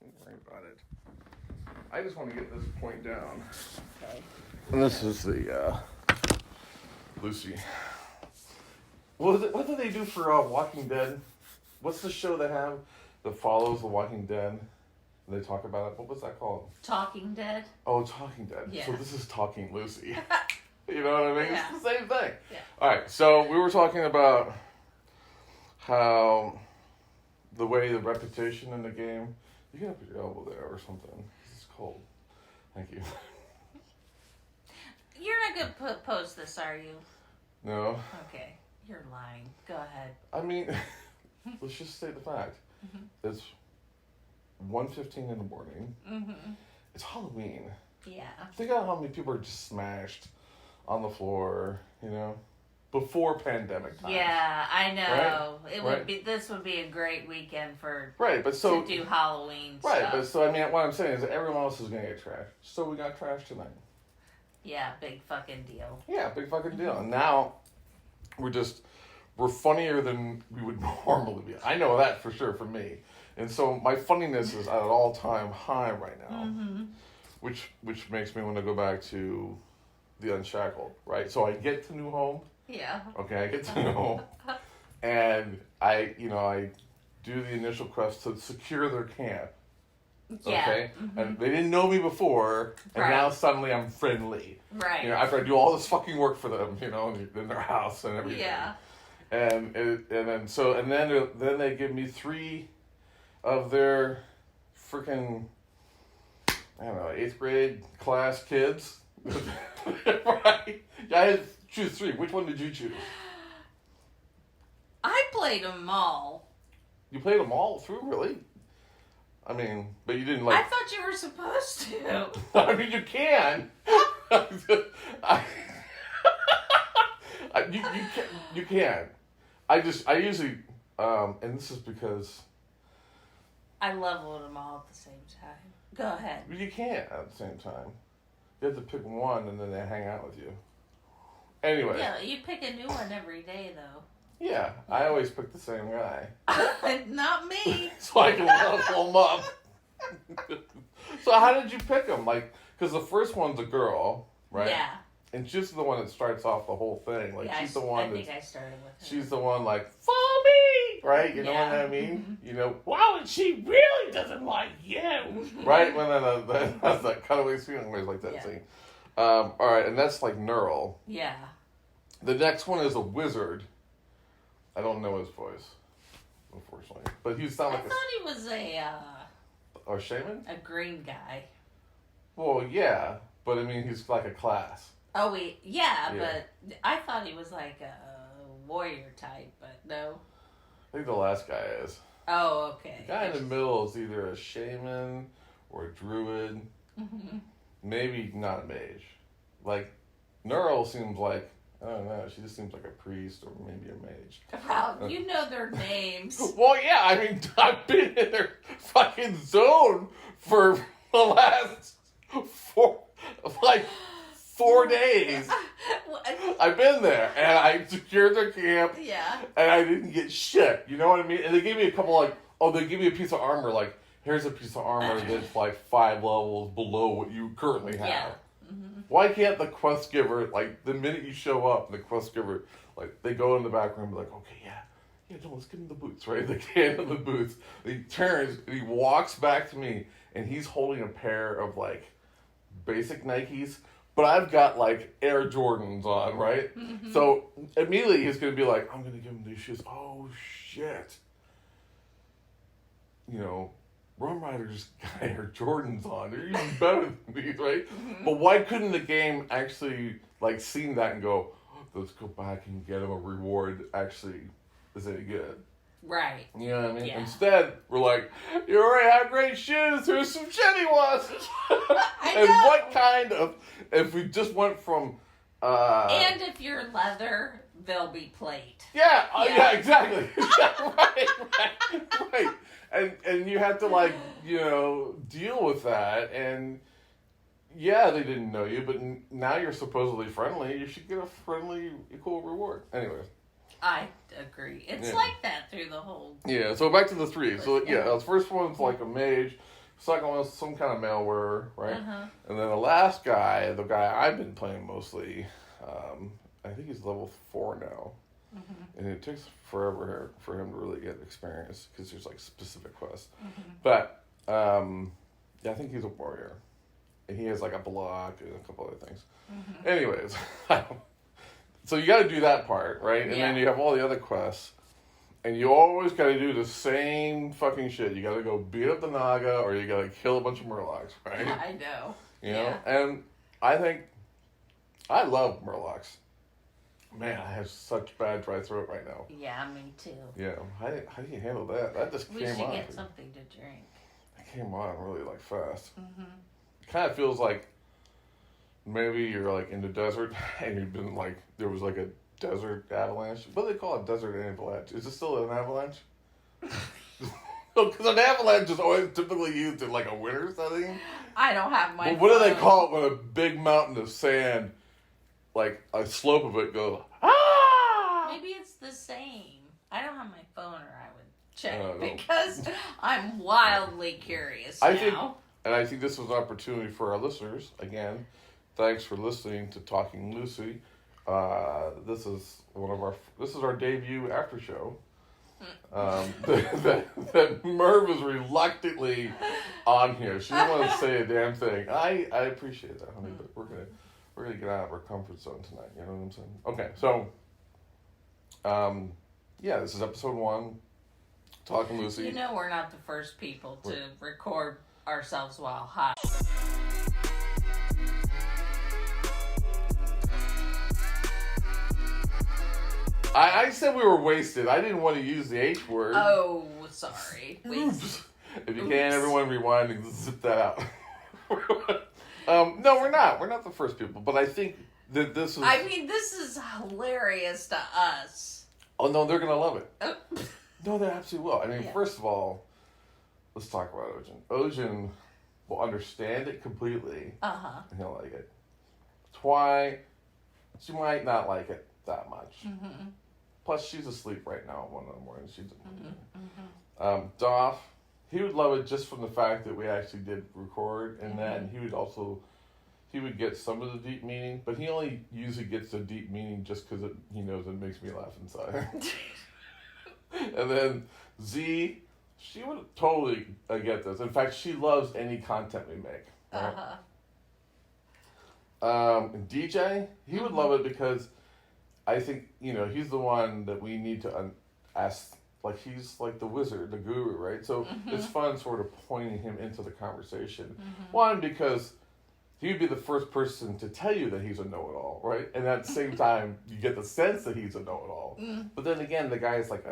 Don't worry about it. I just want to get this point down. Okay. And this is the Lucy. What do they do for Walking Dead? What's the show they have that follows The Walking Dead? And they talk about it. What was that called? Talking Dead. Oh, Talking Dead. Yeah. So this is Talking Lucy. You know what I mean? Yeah. It's the same thing. Yeah. All right. So we were talking about how the way the repetition in the game. You can put your elbow there or something. It's cold. Thank you. You're not going to post this, are you? No. Okay. You're lying. Go ahead. I mean, let's just state the fact. Mm-hmm. It's 1:15 in the morning. Mm-hmm. It's Halloween. Yeah. Think about how many people are just smashed on the floor, you know, before pandemic times. Yeah, I know. Right? It would be. This would be a great weekend for right, but so to do Halloween right, stuff. but so I mean, what I'm saying is everyone else is gonna get trashed. So we got trashed tonight. Yeah, big fucking deal. Yeah, big fucking deal. And now we're funnier than we would normally be. I know that for sure for me. And so my funniness is at an all-time high right now, Mm-hmm. which makes me want to go back to the Unshackled, right? So I get to New Home. Yeah. Okay, I get to New Home, and I do the initial quest to secure their camp. Yeah. Okay, Mm-hmm. and they didn't know me before, and Right. now suddenly I'm friendly. Right. You know, after I do all this fucking work for them, you know, in their house and everything. Yeah. And then they give me 3 of their freaking, I don't know, 8th grade class kids. Right? I had to choose 3. Which one did you choose? I played them all. You played them all through, really? I mean, but you didn't like. I thought you were supposed to. I mean, you can. You can. I usually, and this is because I leveled them all at the same time. Go ahead. you can't at the same time. You have to pick one, and then they hang out with you. Anyway. Yeah, you pick a new one every day, though. Yeah, I always pick the same guy. Not me. So I can level them up. So how did you pick them? Like, because the first one's a girl, right? Yeah. And she's the one that starts off the whole thing. Like, Yeah, she's the one I think I started with her. she's the one like, follow me! Right? You know Yeah. what I mean? Mm-hmm. You know, wow, and she really doesn't like you! Right? When that's that cutaway scene, I always like that Yeah. scene. Alright, and that's like Neural. Yeah. The next one is a wizard. I don't know his voice, unfortunately. But he sounds I like thought he was a shaman? a green guy. Well, yeah, but I mean, he's like a class. Oh, yeah, Yeah. but I thought he was like a warrior type, but no. I think the last guy is. Oh, okay. The guy in the middle is either a shaman or a druid. Mm-hmm. Maybe not a mage. Like, Neural seems like, I don't know, she just seems like a priest or maybe a mage. Wow, you know their names. Well, yeah, I mean, I've been in their fucking zone for the last 4 days. I've been there, and I secured their camp, Yeah. and I didn't get shit. You know what I mean? And they gave me a couple, they give me a piece of armor, like, here's a piece of armor that's like 5 levels below what you currently have. Yeah. Mm-hmm. Why can't the quest giver, like, the minute you show up, the quest giver, like, they go in the back room and be like, okay, yeah, no, let's get in the boots, right? They get in the boots. He turns, and he walks back to me, and he's holding a pair of, like, basic Nikes, but I've got, like, Air Jordans on, right? Mm-hmm. So, immediately he's going to be like, I'm going to give him these shoes. Oh, shit. You know, Rum Riders got Air Jordans on. They're even better than these, right? Mm-hmm. But why couldn't the game actually, like, see that and go, let's go back and get him a reward actually is any good? Right. You know what I mean? Yeah. Instead, we're like, you already have great shoes. Here's some shitty ones. I And know. what kind of, if we just went from, And if you're leather, they'll be plate. yeah, Yeah. exactly. right. And you have to, like, you know, deal with that. And yeah, they didn't know you, but now you're supposedly friendly. You should get a friendly, equal reward. Anyways. I agree. It's Yeah. like that through the whole... Yeah, so back to the 3. So, yeah, Yeah. the first one's like a mage. It's like almost some kind of malware, right? Uh-huh. And then the last guy, the guy I've been playing mostly, I think he's level 4 now. Mm-hmm. And it takes forever for him to really get experience because there's like specific quests. Mm-hmm. But yeah, I think he's a warrior. And he has like a block and a couple other things. Mm-hmm. Anyways, so you got to do that part, right? And then Yeah. you have all the other quests. And you always got to do the same fucking shit. You got to go beat up the Naga or you got to kill a bunch of Murlocs, right? I know. You know? Yeah. And I think, I love Murlocs. Man, I have such bad dry throat right now. Yeah, me too. Yeah, how do you handle that? That just We came should on. get something to drink. It came on really like fast. Mm-hmm. It kind of feels like maybe you're like in the desert and you've been like, there was like a desert avalanche. What do they call a desert avalanche? Is it still an avalanche? Because an avalanche is always typically used in like a winter setting. I don't have my But what do they phone. call it when a big mountain of sand, like a slope of it goes, ah! Maybe it's the same. I don't have my phone, or I would check No. because I'm wildly curious I now. think, and I think this was an opportunity for our listeners. Again, thanks for listening to Talking Lucy. This is our debut after show. That Merv is reluctantly on here. She didn't want to say a damn thing. I appreciate that, honey, but we're gonna get out of our comfort zone tonight. You know what I'm saying? Okay, so yeah, this is episode 1. Talking Lucy. You know, we're not the first people to record ourselves while high. I said we were wasted. I didn't want to use the H word. Oh, sorry. Oops. If you can, everyone rewind and zip that out. No, we're not. We're not the first people. But I think that this is... I mean, this is hilarious to us. Oh, no, they're going to love it. Oh. No, they absolutely will. I mean, Yeah. first of all, let's talk about Ojin. Ojin will understand it completely. Uh-huh. And he'll like it. Twy, she might not like it that much. Mm-hmm. Plus, she's asleep right now at 1 in the morning. She's... Mm-hmm. Mm-hmm. Doff, he would love it just from the fact that we actually did record, and then he would get some of the deep meaning, but he only usually gets the deep meaning just because he knows it makes me laugh inside. And then Z, she would totally get this. In fact, she loves any content we make. Right? And DJ, he would love it because I think, he's the one that we need to ask. Like, he's like the wizard, the guru, right? So it's fun sort of pointing him into the conversation. Mm-hmm. One, because he would be the first person to tell you that he's a know-it-all, right? And at the same time, you get the sense that he's a know-it-all. Mm. But then again, the guy is like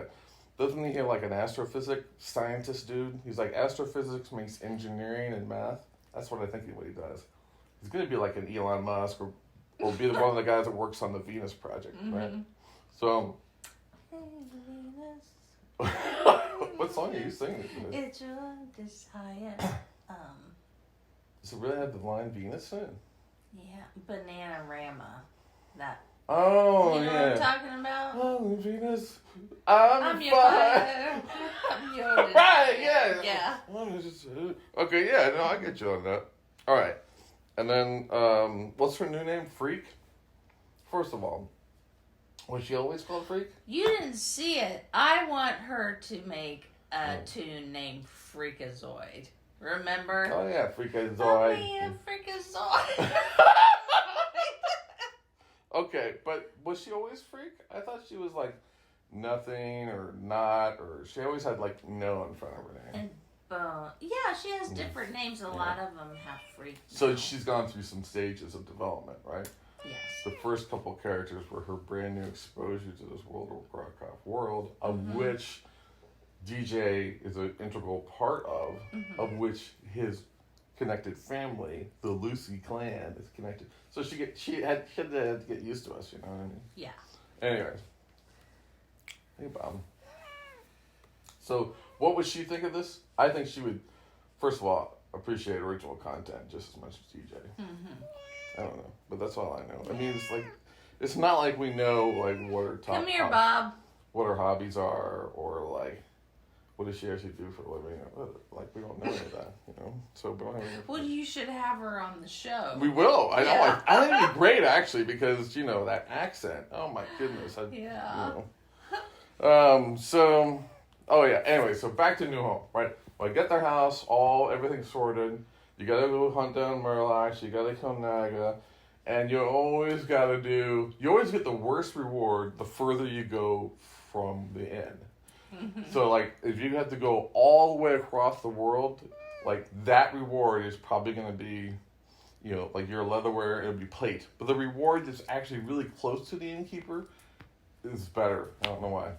doesn't he have like an astrophysics scientist dude? He's like, astrophysics makes engineering and math. That's what I think what he does. He's going to be like an Elon Musk or be one of the guys that works on the Venus project, right? So... What song are you singing? It's your desire. Does it really have the line Venus in it? Yeah, Bananarama. That. Oh, you know yeah. what I'm talking about? Oh, Venus, I'm your fire. fire. I'm your desire. Right, yeah. Yeah. Okay, yeah, no, I get you on that. All right. And then, what's her new name? Freak? First of all, was she always called Freak? You didn't see it. I want her to make a tune named Freakazoid. Remember? Oh, yeah, Freakazoid. Oh, man, Freakazoid. Okay, but was she always Freak? I thought she was like nothing or not, or she always had like no in front of her name. And yeah, she has different names. A lot of them have Freak. So she's gone through some stages of development, right? Yes. The first couple characters were her brand new exposure to this World of Warcraft world, of which DJ is an integral part of which his connected family, the Lucy clan, is connected. So she had to get used to us, you know what I mean? Yeah. Anyways. Hey, Bob. So, what would she think of this? I think she would, first of all, appreciate original content just as much as DJ. I don't know, but that's all I know. I mean, it's not like we know like what her top. Come here, Bob. What her hobbies are, or like, what does she actually do for a living? Like, we don't know any of that, you know. So, but I don't have Well, you should have her on the show. We will. I know. Yeah. I think it'd be great, actually, because, that accent. Oh, my goodness. Yeah. So, oh, yeah. Anyway, so back to New Home, right? Well, I get their house, everything sorted. You got to go hunt down Murlocs. You got to kill Naga. And you always get the worst reward the further you go from the end. So, like, if you have to go all the way across the world, like, that reward is probably going to be, like your leatherware, it'll be plate. But the reward that's actually really close to the innkeeper is better. I don't know why.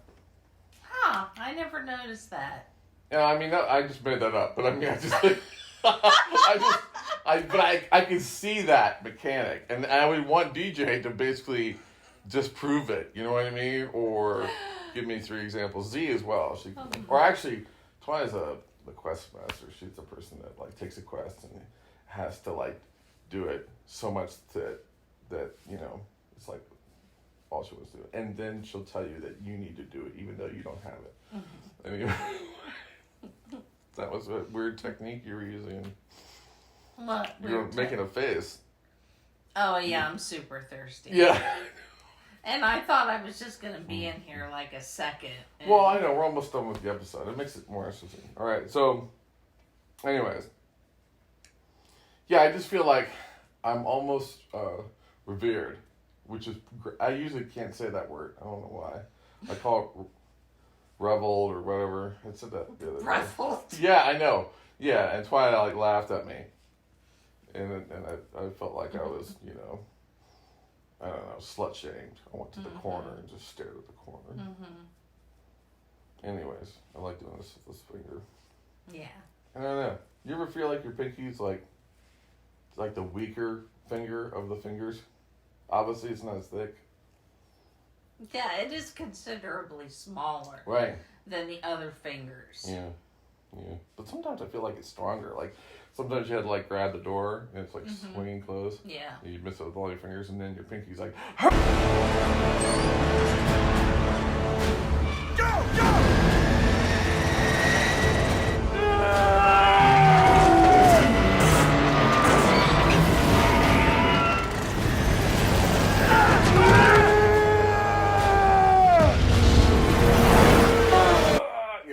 Huh, I never noticed that. Yeah, I mean, I just made that up. But I mean, I can see that mechanic. And I would want DJ to basically just prove it. You know what I mean? Or give me 3 examples. Z as well. Or actually, Twyla's the quest master. She's the person that like takes a quest and has to like do it so much that it's like all she wants to do. And then she'll tell you that you need to do it even though you don't have it. Anyway, that was a weird technique you were using. What? You're making a face. Oh yeah, I'm super thirsty. Yeah. And I thought I was just going to be in here like a second. Well, I know. We're almost done with the episode. It makes it more interesting. All right. So, anyways. Yeah, I just feel like I'm almost revered, which is... I usually can't say that word. I don't know why. I call it reveled or whatever. I said that the other day. Reveled? Yeah, I know. Yeah, and Twilight laughed at me. And I felt like I was, I don't know, slut-shamed. I went to the corner and just stared at the corner. Anyways, I like doing this with this finger. Yeah. I don't know. You ever feel like your pinky's like the weaker finger of the fingers? Obviously, it's not as thick. Yeah, it is considerably smaller. Right. Than the other fingers. Yeah. But sometimes I feel like it's stronger. Like, sometimes you had to, like, grab the door, and it's, like, swinging closed. Yeah. And you miss it with all your fingers, and then your pinky's like...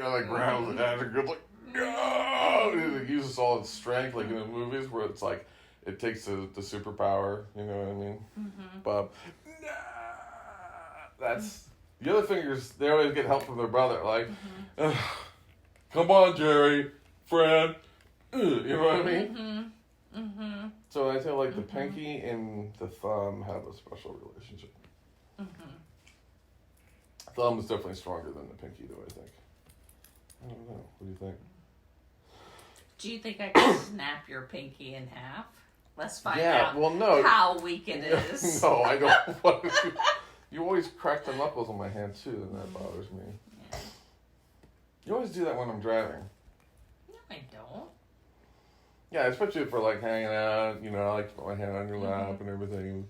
Like, growls and has a good, like, no! And it uses all its strength, like in the movies, where it's like, it takes the superpower, you know what I mean? But, that's, the other fingers, they always get help from their brother, like, come on, Jerry, friend, you know what I mean? So I feel like the pinky and the thumb have a special relationship. Thumb is definitely stronger than the pinky, though, I think. I don't know. What do you think? Do you think I can snap your pinky in half? Let's find out no. how weak it is. No, I don't want to. You always crack the knuckles on my hand, too, and that bothers me. Yeah. You always do that when I'm driving. No, I don't. Yeah, especially if we're, like, hanging out. I like to put my hand on your lap and everything.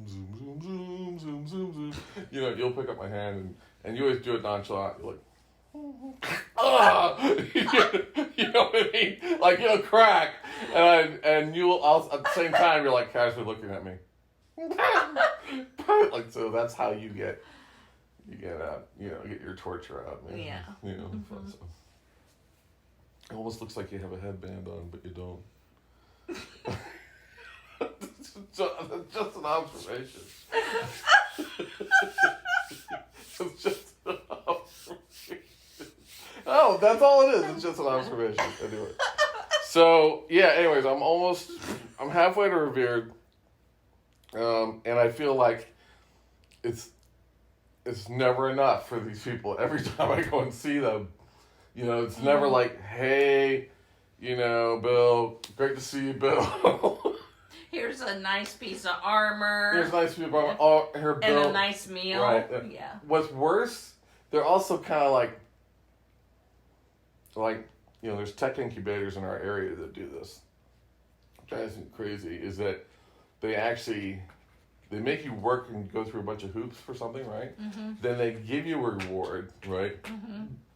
Zoom, zoom, zoom, zoom, zoom, zoom. You'll pick up my hand, and you always do it nonchalant. You're like... you know what I mean? Like, you'll crack, and you'll at the same time you're like casually looking at me. Like, so that's how you get your torture out, man. Yeah. So. It almost looks like you have a headband on, but you don't. Just an observation. It's just an observation. Oh, that's all it is. It's just an observation. Anyway. So, yeah, anyways, I'm halfway to revered. And I feel like it's never enough for these people. Every time I go and see them, it's never like, hey, Bill, great to see you, Bill. Here's a nice piece of armor. Here's a nice piece of armor. Oh, here, Bill. And a nice meal. Right. Yeah. What's worse, they're also kind of like, there's tech incubators in our area that do this. What drives me crazy is that they make you work and go through a bunch of hoops for something, right? Then they give you a reward, right?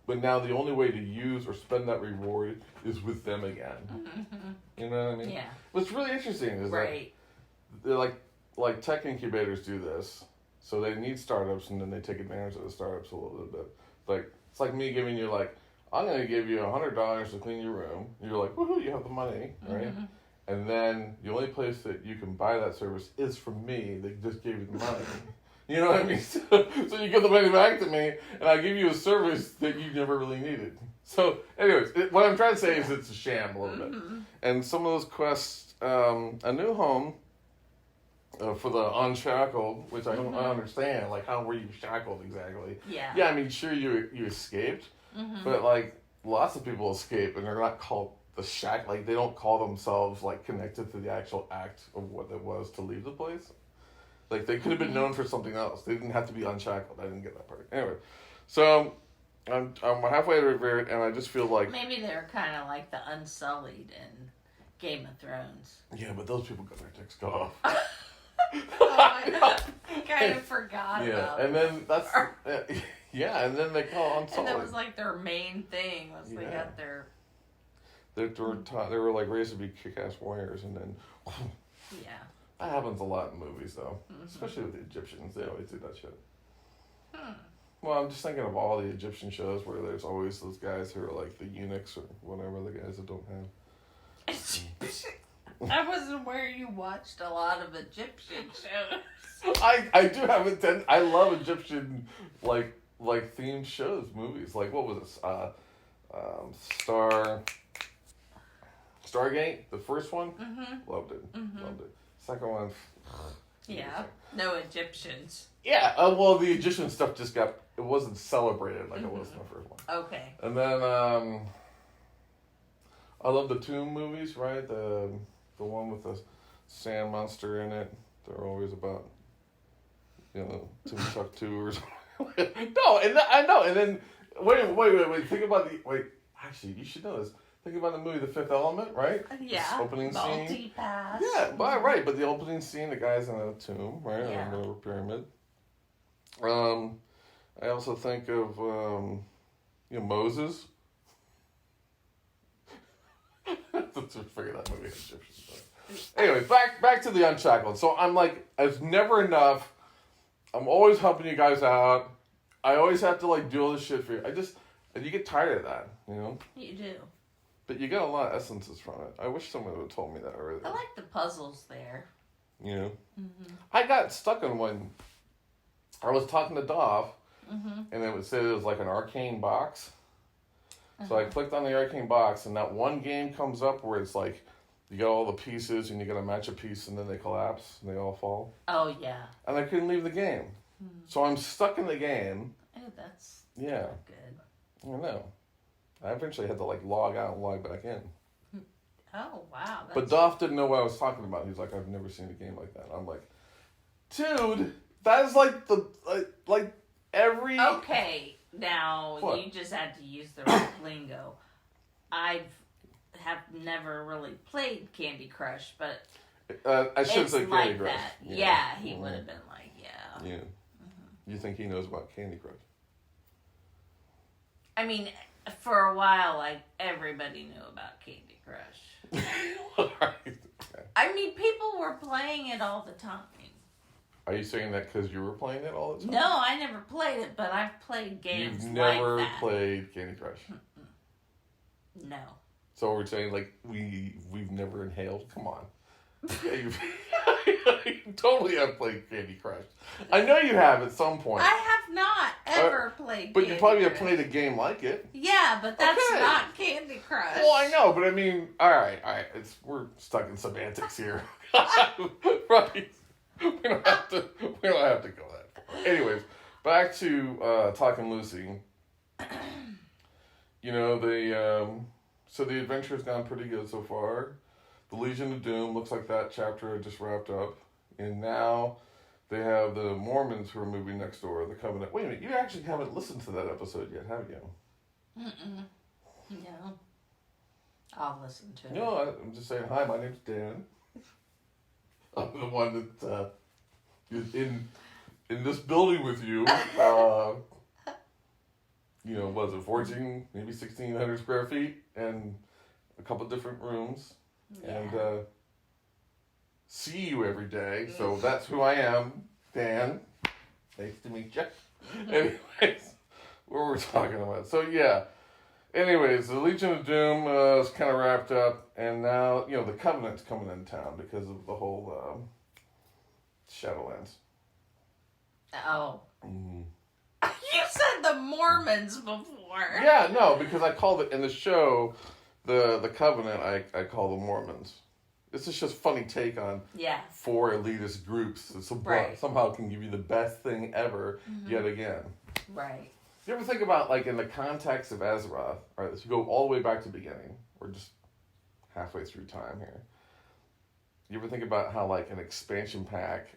but now the only way to use or spend that reward is with them again. Mm-hmm. You know what I mean? Yeah. What's really interesting is Right. that they're like tech incubators do this. So they need startups, and then they take advantage of the startups a little bit. Like it's like me giving you like, I'm gonna give you $100 to clean your room. You're like, woohoo, you have the money, right? Mm-hmm. And then the only place that you can buy that service is from me. They just gave you the money. You know what I mean? So you give the money back to me, and I give you a service that you never really needed. So, anyways, what I'm trying to say is it's a sham a little bit. And some of those quests, a new home for the unshackled, which I don't understand. Like, how were you shackled exactly? Yeah. Yeah, I mean, sure, you escaped, but like lots of people escape, and they're not called the shack. Like, they don't call themselves like connected to the actual act of what it was to leave the place. Like, they could have been known for something else. They didn't have to be unshackled. I didn't get that part. Anyway, so I'm halfway to Revere, and I just feel like Maybe they're kind of like the Unsullied in Game of Thrones. yeah, but those people got their dicks cut off. I kind of forgot about and then that's yeah, and then they call Unsullied. And that was like their main thing was they got their they were like raised to be kick-ass warriors, and then yeah. that happens a lot in movies though, especially with the Egyptians. They always do that shit. Well, I'm just thinking of all the Egyptian shows where there's always those guys who are like the eunuchs or whatever, the guys that don't have. I wasn't aware you watched a lot of Egyptian shows. I do have I love Egyptian like themed shows, movies. Like what was this? Stargate, the first one, loved it. Loved it. Second one, yeah, no Egyptians. yeah. Well, the Egyptian stuff just it wasn't celebrated like it was in the first one. Okay. And then I love the Tomb movies, right? The one with the sand monster in it. They're always about, Tombstone 2 or something. No, and I know. And then wait. Think about actually, you should know this. Think about the movie The Fifth Element, right? Yeah. This opening scene. Multi-pass. Yeah, right. But the opening scene, the guy's in a tomb, right? Yeah. Or a pyramid. I also think of Moses. Let's figure that movie out. Anyway, back to the Unshackled. So I'm like, it's never enough. I'm always helping you guys out. I always have to like do all this shit for you. And you get tired of that, You do. But you get a lot of essences from it. I wish someone would have told me that earlier. I like the puzzles there. I got stuck on one. I was talking to Dov, and it would say it was like an arcane box. So I clicked on the arcane box, and that one game comes up where it's like, you got all the pieces, and you got to match a piece, and then they collapse, and they all fall. Oh, yeah. And I couldn't leave the game. So I'm stuck in the game. Oh, that's Yeah. good. I know. I eventually had to like log out and log back in. Oh, wow. But Dov didn't know what I was talking about. He's like, I've never seen a game like that. I'm like, dude, that is like like every... Okay, now What? you just had to use the right lingo. I have never really played Candy Crush, but I should it's say like Candy Crush. that. Yeah, he would have been like, yeah. Yeah. You think he knows about Candy Crush? I mean, for a while, like, everybody knew about Candy Crush. Okay. I mean, people were playing it all the time. Are you saying that because you were playing it all the time? No, I never played it, but I've played games You've like never that. played Candy Crush? No. So we're saying, like, we've never inhaled? Come on. Yeah, you totally have played Candy Crush. I know you have at some point. I have not ever played But Candy you probably have Crush. played a game like it. Yeah, but that's Okay. not Candy Crush. Well, I know, but I mean, all right. We're stuck in semantics here. Right. We don't have to go that far. Anyways, back to Talking Lucy. So the adventure's gone pretty good so far. The Legion of Doom looks like that chapter just wrapped up, and now they have the Mormons who are moving next door. The Covenant. Wait a minute, you actually haven't listened to that episode yet, have you? No. I'll listen to it. No, I'm just saying. Hi, my name's Dan. I'm the one that is in this building with you. you know, was it 14, maybe 1,600 square feet, and a couple different rooms, and see you every day. So that's who I am, Dan. Nice to meet you. Anyways, what were we talking about? So yeah. Anyways, the Legion of Doom is kind of wrapped up, and now, you know, the Covenant's coming in town because of the whole Shadowlands. Oh. Mm. You said the Mormons before. Yeah, no, because I called it in the show, the Covenant, I call the Mormons. This is just funny take on four elitist groups that somehow can give you the best thing ever yet again. Right. You ever think about, like, in the context of Azeroth, right, if you go all the way back to the beginning, we're just halfway through time here. You ever think about how, like, an expansion pack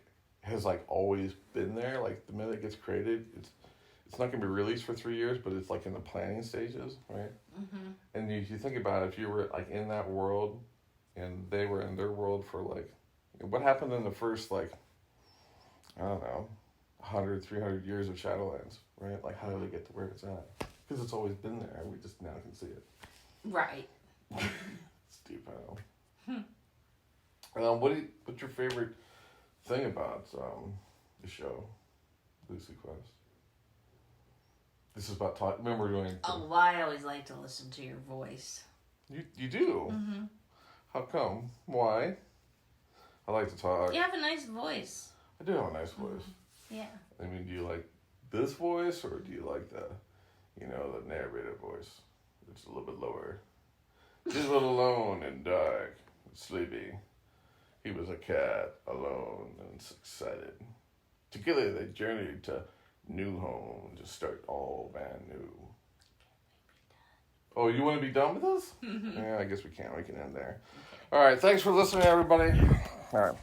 has, like, always been there? Like, the minute it gets created, it's not going to be released for 3 years, but it's, like, in the planning stages, right? Mm-hmm. And you think about it, if you were, like, in that world, and they were in their world for, like, what happened in the first, like, I don't know, 100, 300 years of Shadowlands, right? Like, how did they get to where it's at? Because it's always been there. We just now can see it. Right. It's deep, I know. What's your favorite thing about the show, Lucy Quest? This is about talk. Remember we're doing. Oh, I always like to listen to your voice. You do? Mm-hmm. How come? Why? I like to talk. You have a nice voice. I do have a nice voice. Yeah. I mean, do you like this voice, or do you like the narrator voice? It's a little bit lower. He's a little alone and dark, and sleepy. He was a cat, alone and excited. Together they journeyed to new home to start all brand new. Oh, you want to be done with this? Yeah, I guess we can. We can end there. All right, thanks for listening, everybody. All right.